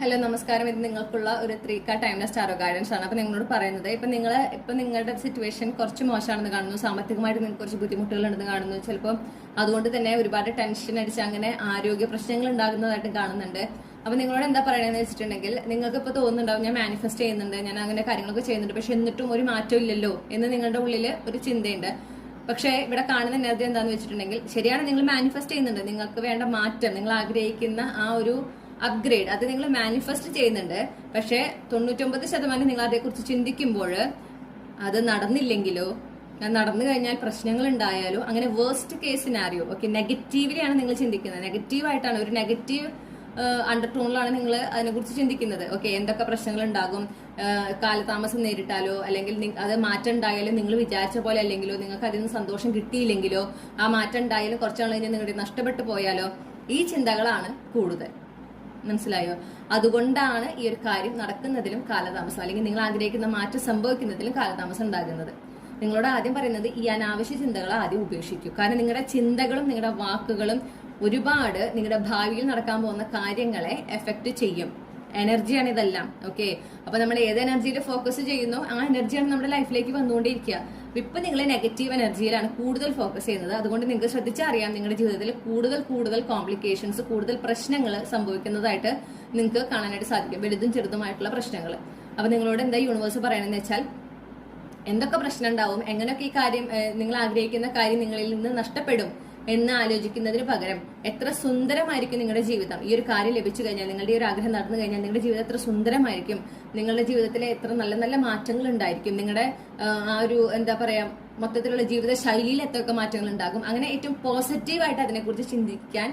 Hello നമസ്കാരം. ഇത് നിങ്ങൾക്കുള്ള ഒരു 3 ടൈംലെസ് ടാരോ ഗൈഡൻസ് ആണ്. അപ്പൊ നിങ്ങളോട് പറയുന്നത് ഇപ്പൊ നിങ്ങളുടെ സിറ്റുവേഷൻ കുറച്ച് മോശമാണെന്ന് കാണുന്നു, സാമ്പത്തികമായിട്ട് നിങ്ങൾക്ക് കുറച്ച് ബുദ്ധിമുട്ടുകളുണ്ടെന്ന് കാണുന്നു, ചിലപ്പോൾ അതുകൊണ്ട് തന്നെ ഒരുപാട് ടെൻഷൻ അടിച്ച് അങ്ങനെ ആരോഗ്യ പ്രശ്നങ്ങൾ ഉണ്ടാകുന്നതായിട്ട് കാണുന്നുണ്ട്. അപ്പൊ നിങ്ങളോട് എന്താ പറയണെന്ന് വെച്ചിട്ടുണ്ടെങ്കിൽ, നിങ്ങൾക്ക് ഇപ്പൊ തോന്നുന്നുണ്ടാവും ഞാൻ മാനിഫെസ്റ്റ് ചെയ്യുന്നുണ്ട്, ഞാൻ അങ്ങനെ കാര്യങ്ങളൊക്കെ ചെയ്യുന്നുണ്ട്, പക്ഷെ എന്നിട്ടും ഒരു മാറ്റം ഇല്ലല്ലോ എന്ന് നിങ്ങളുടെ ഉള്ളിൽ ഒരു ചിന്തയുണ്ട്. പക്ഷേ ഇവിടെ കാണുന്ന എനർജി എന്താന്ന് വെച്ചിട്ടുണ്ടെങ്കിൽ, ശരിയാണ്, നിങ്ങൾ മാനിഫെസ്റ്റ് ചെയ്യുന്നുണ്ട്, നിങ്ങൾക്ക് വേണ്ട മാറ്റം, നിങ്ങൾ ആഗ്രഹിക്കുന്ന ആ ഒരു അപ്ഗ്രേഡ് അത് നിങ്ങൾ മാനിഫെസ്റ്റ് ചെയ്യുന്നുണ്ട്. പക്ഷേ 99% നിങ്ങൾ അതേക്കുറിച്ച് ചിന്തിക്കുമ്പോൾ അത് നടന്നില്ലെങ്കിലോ, നടന്നു കഴിഞ്ഞാൽ പ്രശ്നങ്ങൾ ഉണ്ടായാലോ, അങ്ങനെ വേർസ്റ്റ് കേസ് സിനാരിയോ, ഓക്കെ, നെഗറ്റീവിലാണ് നിങ്ങൾ ചിന്തിക്കുന്നത്. നെഗറ്റീവായിട്ടാണ്, ഒരു നെഗറ്റീവ് അണ്ടർടോണിലാണ് നിങ്ങൾ അതിനെക്കുറിച്ച് ചിന്തിക്കുന്നത്. ഓക്കെ, എന്തൊക്കെ പ്രശ്നങ്ങൾ ഉണ്ടാകും, കാലതാമസം നേരിട്ടാലോ, അല്ലെങ്കിൽ അത് മാറ്റം ഉണ്ടായാലും നിങ്ങൾ വിചാരിച്ച പോലെ അല്ലെങ്കിലോ, നിങ്ങൾക്ക് അതിൽ നിന്ന് സന്തോഷം കിട്ടിയില്ലെങ്കിലോ, ആ മാറ്റം ഉണ്ടായാലും കുറച്ചാൾ കഴിഞ്ഞ് നിങ്ങളുടെ നഷ്ടപ്പെട്ടു പോയാലോ, ഈ ചിന്തകളാണ് കൂടുതൽ. മനസ്സിലായോ? അതുകൊണ്ടാണ് ഈ ഒരു കാര്യം നടക്കുന്നതിലും കാലതാമസം, അല്ലെങ്കിൽ നിങ്ങൾ ആഗ്രഹിക്കുന്ന മാറ്റം സംഭവിക്കുന്നതിലും കാലതാമസം ഉണ്ടാകുന്നത്. നിങ്ങളോട് ആദ്യം പറയുന്നത് ഈ അനാവശ്യ ചിന്തകൾ ആദ്യം ഉപേക്ഷിക്കൂ. കാരണം നിങ്ങളുടെ ചിന്തകളും നിങ്ങളുടെ വാക്കുകളും ഒരുപാട് നിങ്ങളുടെ ഭാവിയിൽ നടക്കാൻ പോകുന്ന കാര്യങ്ങളെ എഫക്ട് ചെയ്യും. എനർജിയാണ് ഇതെല്ലാം. ഓക്കെ, അപ്പൊ നമ്മൾ ഏത് എനർജിയിൽ ഫോക്കസ് ചെയ്യുന്നോ ആ എനർജിയാണ് നമ്മുടെ ലൈഫിലേക്ക് വന്നുകൊണ്ടിരിക്കുക. ഇപ്പൊ നിങ്ങൾ നെഗറ്റീവ് എനർജിയിലാണ് കൂടുതൽ ഫോക്കസ് ചെയ്യുന്നത്. അതുകൊണ്ട് നിങ്ങൾക്ക് ശ്രദ്ധിച്ചറിയാം, നിങ്ങളുടെ ജീവിതത്തിൽ കൂടുതൽ കോംപ്ലിക്കേഷൻസ്, കൂടുതൽ പ്രശ്നങ്ങൾ സംഭവിക്കുന്നതായിട്ട് നിങ്ങൾക്ക് കാണാനായിട്ട് സാധിക്കും, വലുതും ചെറുതുമായിട്ടുള്ള പ്രശ്നങ്ങൾ. അപ്പൊ നിങ്ങളോട് എന്താ യൂണിവേഴ്സ് പറയണമെന്ന് വെച്ചാൽ, എന്തൊക്കെ പ്രശ്നം ഉണ്ടാവും, എങ്ങനെയൊക്കെ ഈ കാര്യം, നിങ്ങൾ ആഗ്രഹിക്കുന്ന കാര്യം നിങ്ങളിൽ നിന്ന് നഷ്ടപ്പെടും എന്ന് ആലോചിക്കുന്നതിന് പകരം എത്ര സുന്ദരമായിരിക്കും നിങ്ങളുടെ ജീവിതം, ഈ ഒരു കാര്യം ലഭിച്ചു കഴിഞ്ഞാൽ, നിങ്ങളുടെ ഈ ഒരു ആഗ്രഹം നടന്നു കഴിഞ്ഞാൽ നിങ്ങളുടെ ജീവിതം എത്ര സുന്ദരമായിരിക്കും, നിങ്ങളുടെ ജീവിതത്തിലെ എത്ര നല്ല നല്ല മാറ്റങ്ങൾ ഉണ്ടായിരിക്കും, നിങ്ങളുടെ ആ ഒരു എന്താ പറയാ മൊത്തത്തിലുള്ള ജീവിത ശൈലിയിൽ എത്രയൊക്കെ മാറ്റങ്ങൾ ഉണ്ടാകും. അങ്ങനെ ഏറ്റവും പോസിറ്റീവായിട്ട് അതിനെക്കുറിച്ച് ചിന്തിക്കാൻ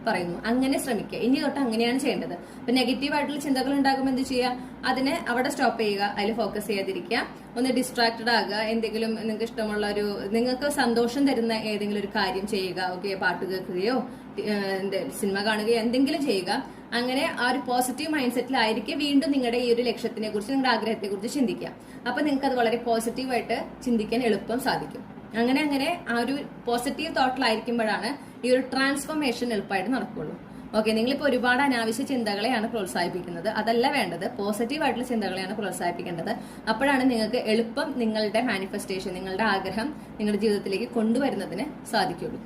പറയുന്നു. അങ്ങനെ ശ്രമിക്കുക. ഇനി തൊട്ട് അങ്ങനെയാണ് ചെയ്യേണ്ടത്. അപ്പൊ നെഗറ്റീവ് ആയിട്ടുള്ള ചിന്തകൾ ഉണ്ടാകുമ്പോൾ എന്ത് ചെയ്യുക, അതിനെ അവിടെ സ്റ്റോപ്പ് ചെയ്യുക, അതിൽ ഫോക്കസ് ചെയ്യാതിരിക്കുക, ഒന്ന് ഡിസ്ട്രാക്റ്റഡ് ആകുക, എന്തെങ്കിലും നിങ്ങൾക്ക് ഇഷ്ടമുള്ള ഒരു, നിങ്ങൾക്ക് സന്തോഷം തരുന്ന ഏതെങ്കിലും ഒരു കാര്യം ചെയ്യുക. ഓക്കെ, പാട്ട് കേൾക്കുകയോ സിനിമ കാണുകയോ എന്തെങ്കിലും ചെയ്യുക. അങ്ങനെ ആ ഒരു പോസിറ്റീവ് മൈൻഡ് സെറ്റിലായിരിക്കും വീണ്ടും നിങ്ങളുടെ ഈ ഒരു ലക്ഷ്യത്തിനെ കുറിച്ച്, നിങ്ങളുടെ ആഗ്രഹത്തെ കുറിച്ച് ചിന്തിക്കുക. അപ്പൊ നിങ്ങൾക്ക് അത് വളരെ പോസിറ്റീവായിട്ട് ചിന്തിക്കാൻ എളുപ്പം സാധിക്കും. അങ്ങനെ ആ ഒരു പോസിറ്റീവ് തോട്ടിലായിരിക്കുമ്പോഴാണ് ഈ ഒരു ട്രാൻസ്ഫോർമേഷൻ എളുപ്പമായിട്ട് നടക്കുള്ളൂ. ഓക്കെ, നിങ്ങളിപ്പോൾ ഒരുപാട് അനാവശ്യ ചിന്തകളെയാണ് പ്രോത്സാഹിപ്പിക്കുന്നത്. അതല്ല വേണ്ടത്, പോസിറ്റീവായിട്ടുള്ള ചിന്തകളെയാണ് പ്രോത്സാഹിപ്പിക്കേണ്ടത്. അപ്പോഴാണ് നിങ്ങൾക്ക് എളുപ്പം നിങ്ങളുടെ മാനിഫെസ്റ്റേഷൻ, നിങ്ങളുടെ ആഗ്രഹം നിങ്ങളുടെ ജീവിതത്തിലേക്ക് കൊണ്ടുവരുന്നതിന് സാധിക്കുള്ളൂ.